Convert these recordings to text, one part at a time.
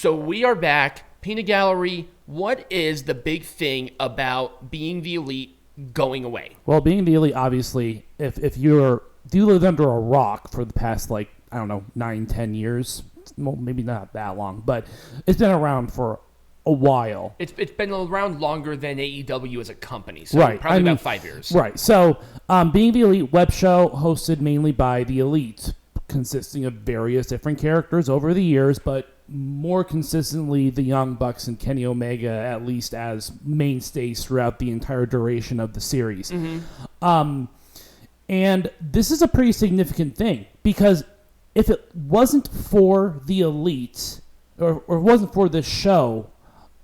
So we are back. Peanut Gallery, what is the big thing about being the elite going away? Well, being the elite, obviously, if you lived under a rock for the past, 9-10 years, well, maybe not that long, but it's been around for a while. It's been around longer than AEW as a company, so right. probably about 5 years. Right. So, being the elite web show hosted mainly by the elite, consisting of various different characters over the years, but more consistently the Young Bucks and Kenny Omega, at least as mainstays throughout the entire duration of the series. Mm-hmm. And this is a pretty significant thing, because if it wasn't for the elite, or wasn't for this show,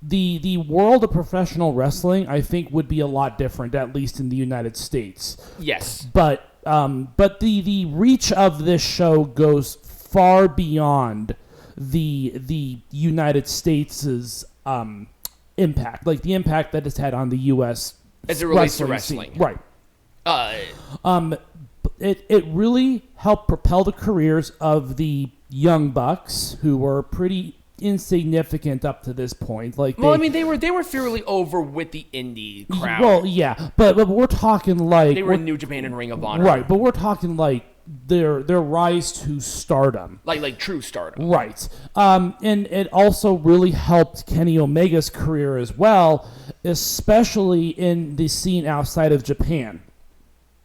the world of professional wrestling, I think, would be a lot different, at least in the United States. Yes. But the reach of this show goes far beyond the United States' impact, like the impact that it's had on the U.S. as it relates to wrestling. Right. It really helped propel the careers of the Young Bucks, who were pretty insignificant up to this point. They were fairly over with the indie crowd. Well, yeah, but we're talking they were in New Japan and Ring of Honor, right? But we're talking their rise to stardom, like true stardom, right? And it also really helped Kenny Omega's career as well, especially in the scene outside of Japan.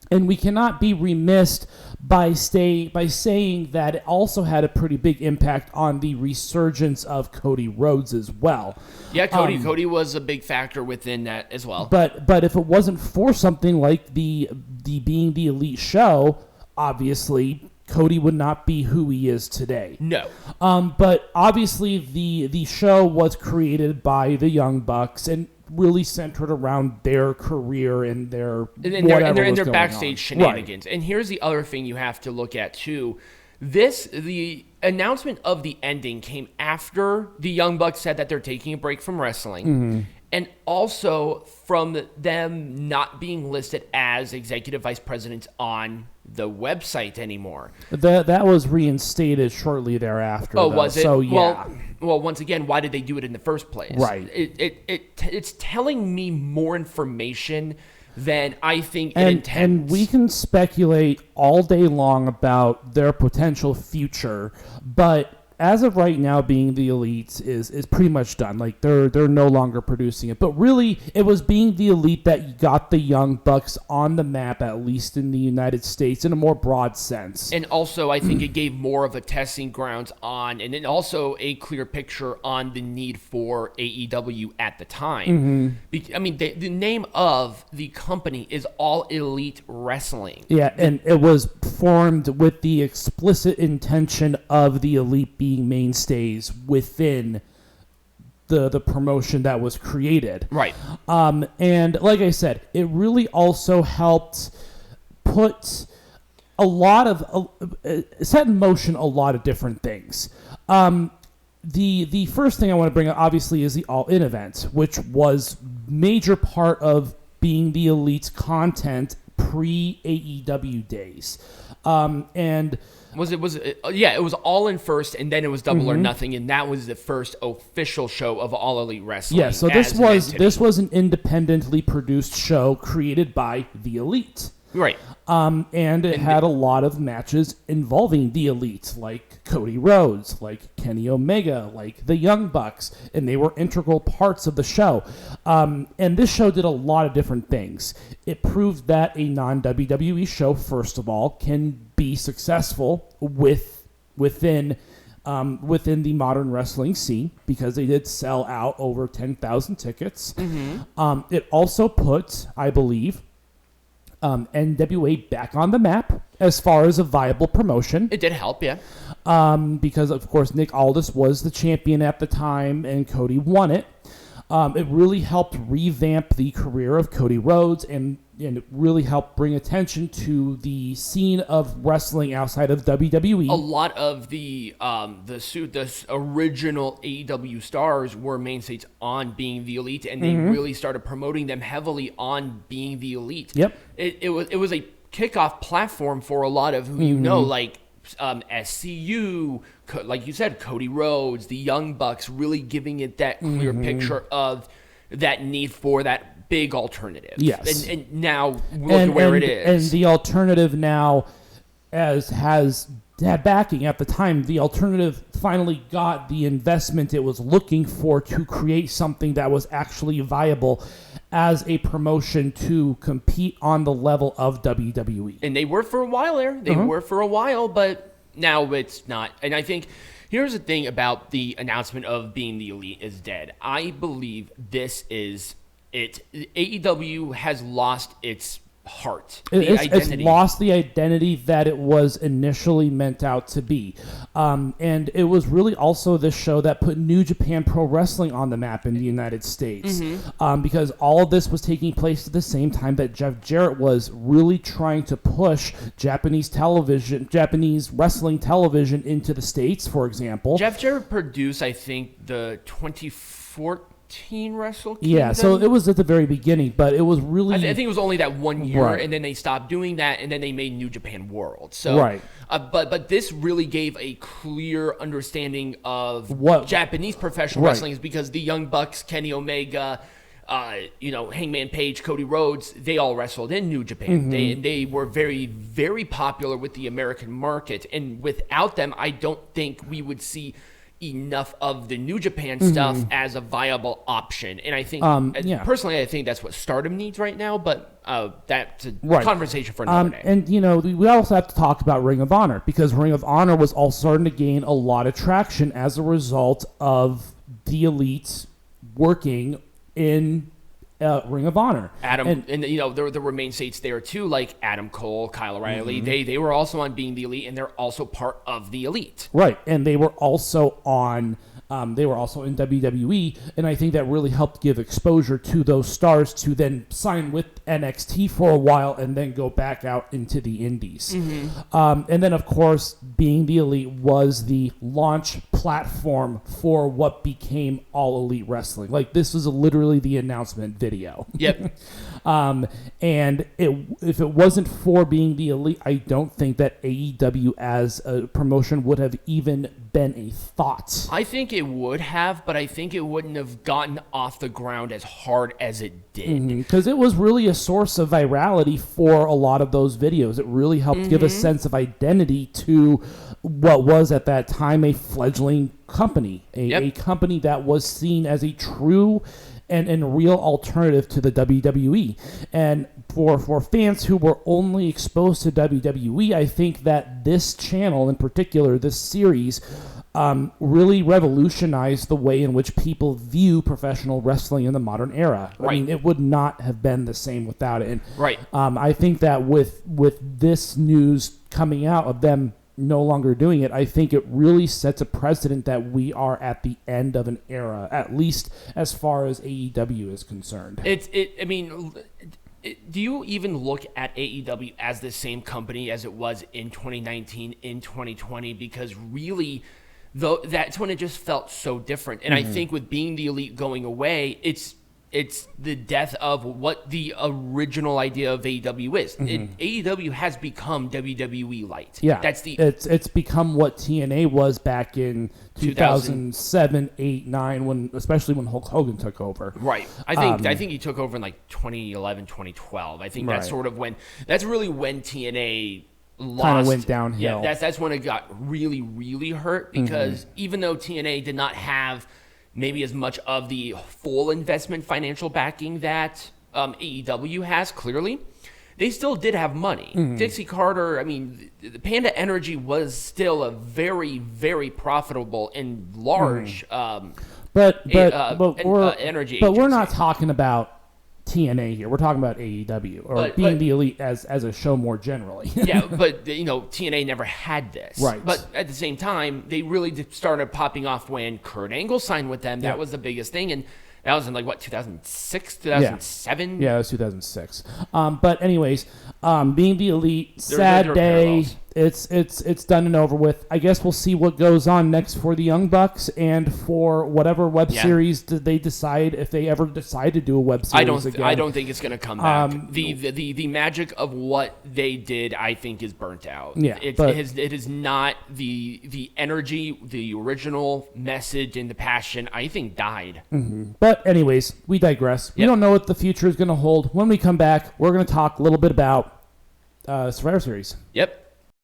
And we cannot be remiss by saying that it also had a pretty big impact on the resurgence of Cody Rhodes as well. Yeah, Cody was a big factor within that as well. But if it wasn't for something like the Being the Elite show, obviously Cody would not be who he is today. No. But obviously the show was created by the Young Bucks and really centered around their career and their backstage shenanigans. Right. And here's the other thing you have to look at too. The announcement of the ending came after the Young Bucks said that they're taking a break from wrestling. Mm-hmm. And also from them not being listed as executive vice presidents on the website anymore. That was reinstated shortly thereafter. Oh, was it? So, yeah. Well, once again, why did they do it in the first place? Right. It's telling me more information than I think it intends. And we can speculate all day long about their potential future, but as of right now, Being the Elite is pretty much done. Like they're no longer producing it. But really, it was Being the Elite that got the Young Bucks on the map, at least in the United States, in a more broad sense. And also, I think it gave more of a testing grounds on, and then also a clear picture on the need for AEW at the time. Mm-hmm. I mean, the name of the company is All Elite Wrestling. Yeah, and it was formed with the explicit intention of the Elite being mainstays within the promotion that was created. Right. And like I said, it really also helped put set in motion a lot of different things. The first thing I want to bring up, obviously, is the All In event, which was major part of Being the Elite's content pre-AEW days. And it was All In first, and then it was Double or Nothing, and that was the first official show of All Elite Wrestling. Yeah, so this was an independently produced show created by the Elite. Right. And it had a lot of matches involving the Elite, like Cody Rhodes, like Kenny Omega, like the Young Bucks, and they were integral parts of the show. And this show did a lot of different things. It proved that a non-WWE show, first of all, can be successful within the modern wrestling scene, because they did sell out over 10,000 tickets. Mm-hmm. It also put, I believe, NWA back on the map as far as a viable promotion. It did help, yeah. Because, of course, Nick Aldis was the champion at the time, and Cody won it. It really helped revamp the career of Cody Rhodes, and it really helped bring attention to the scene of wrestling outside of WWE. A lot of the original AEW stars were mainstays on Being the Elite, and they really started promoting them heavily on Being the Elite. Yep. It was a kickoff platform for a lot of who like SCU, like you said, Cody Rhodes, the Young Bucks, really giving it that clear picture of that need for that big alternative. Yes. And now look at where it is. And the alternative now has had backing at the time. The alternative finally got the investment it was looking for to create something that was actually viable as a promotion to compete on the level of WWE. And they were for a while there. They were for a while, but now it's not. And I think here's the thing about the announcement of Being the Elite is dead. I believe this is it. AEW has lost its heart. It's lost the identity that it was initially meant out to be. And it was really also this show that put New Japan Pro Wrestling on the map in the United States. Because all of this was taking place at the same time that Jeff Jarrett was really trying to push Japanese wrestling television into the States, for example. Jeff Jarrett produced, I think, the 2014 Wrestle Kingdom. Yeah, so it was at the very beginning, but it was really... I think it was only that 1 year, right. And then they stopped doing that, and then they made New Japan World. So, right. But this really gave a clear understanding of what Japanese professional wrestling is, because the Young Bucks, Kenny Omega, Hangman Page, Cody Rhodes, they all wrestled in New Japan. They were very, very popular with the American market, and without them, I don't think we would see enough of the New Japan stuff as a viable option. And I think, personally, I think that's what Stardom needs right now, but that's a conversation for another day. And, we also have to talk about Ring of Honor, because Ring of Honor was all starting to gain a lot of traction as a result of the Elite working in Ring of Honor. There were mainstays there too, like Adam Cole, Kyle O'Reilly. They were also on Being the Elite, and they're also part of the Elite. Right, and they were also on. They were also in WWE, and I think that really helped give exposure to those stars to then sign with NXT for a while and then go back out into the indies. And then, of course, Being the Elite was the launch platform for what became All Elite Wrestling. Like, this was literally the announcement video. Yep. And if it wasn't for Being the Elite, I don't think that AEW as a promotion would have even been a thought. I think it would have, but I think it wouldn't have gotten off the ground as hard as it did. Because it was really a source of virality for a lot of those videos. It really helped give a sense of identity to what was at that time a fledgling company, a company that was seen as a true and real alternative to the WWE. And for fans who were only exposed to WWE, I think that this channel in particular, this series, really revolutionized the way in which people view professional wrestling in the modern era. Right. I mean, it would not have been the same without it. And, right. I think that with this news coming out of them no longer doing it, I think it really sets a precedent that we are at the end of an era, at least as far as AEW is concerned. Do you even look at AEW as the same company as it was in 2019, in 2020? Because really, though, that's when it just felt so different. And I think with Being the Elite going away, it's the death of what the original idea of AEW is. AEW has become WWE light. Yeah, that's it's become what TNA was back in 2007, 8, 9, especially when Hulk Hogan took over. Right. I think he took over in like 2011, 2012. I think that's that's really when TNA kind of went downhill. Yeah, that's when it got really, really hurt, because even though TNA did not have maybe as much of the full investment financial backing that AEW has, clearly, they still did have money. Dixie Carter, the Panda Energy was still a very, very profitable and large energy agency. But we're not talking about TNA here. We're talking about AEW, or Being the Elite as a show more generally. Yeah, but TNA never had this. Right. But at the same time, they really started popping off when Kurt Angle signed with them. That was the biggest thing, and that was in 2006, 2007? Yeah, it was 2006. But anyways, Being the Elite, sad day. It's done and over with. I guess we'll see what goes on next for the Young Bucks and for whatever web series they decide, if they ever decide to do a web series again. I don't think it's going to come back. The magic of what they did, I think, is burnt out. Yeah, it is not the energy, the original message, and the passion, I think, died. Mm-hmm. But anyways, we digress. We don't know what the future is going to hold. When we come back, we're going to talk a little bit about Survivor Series. Yep.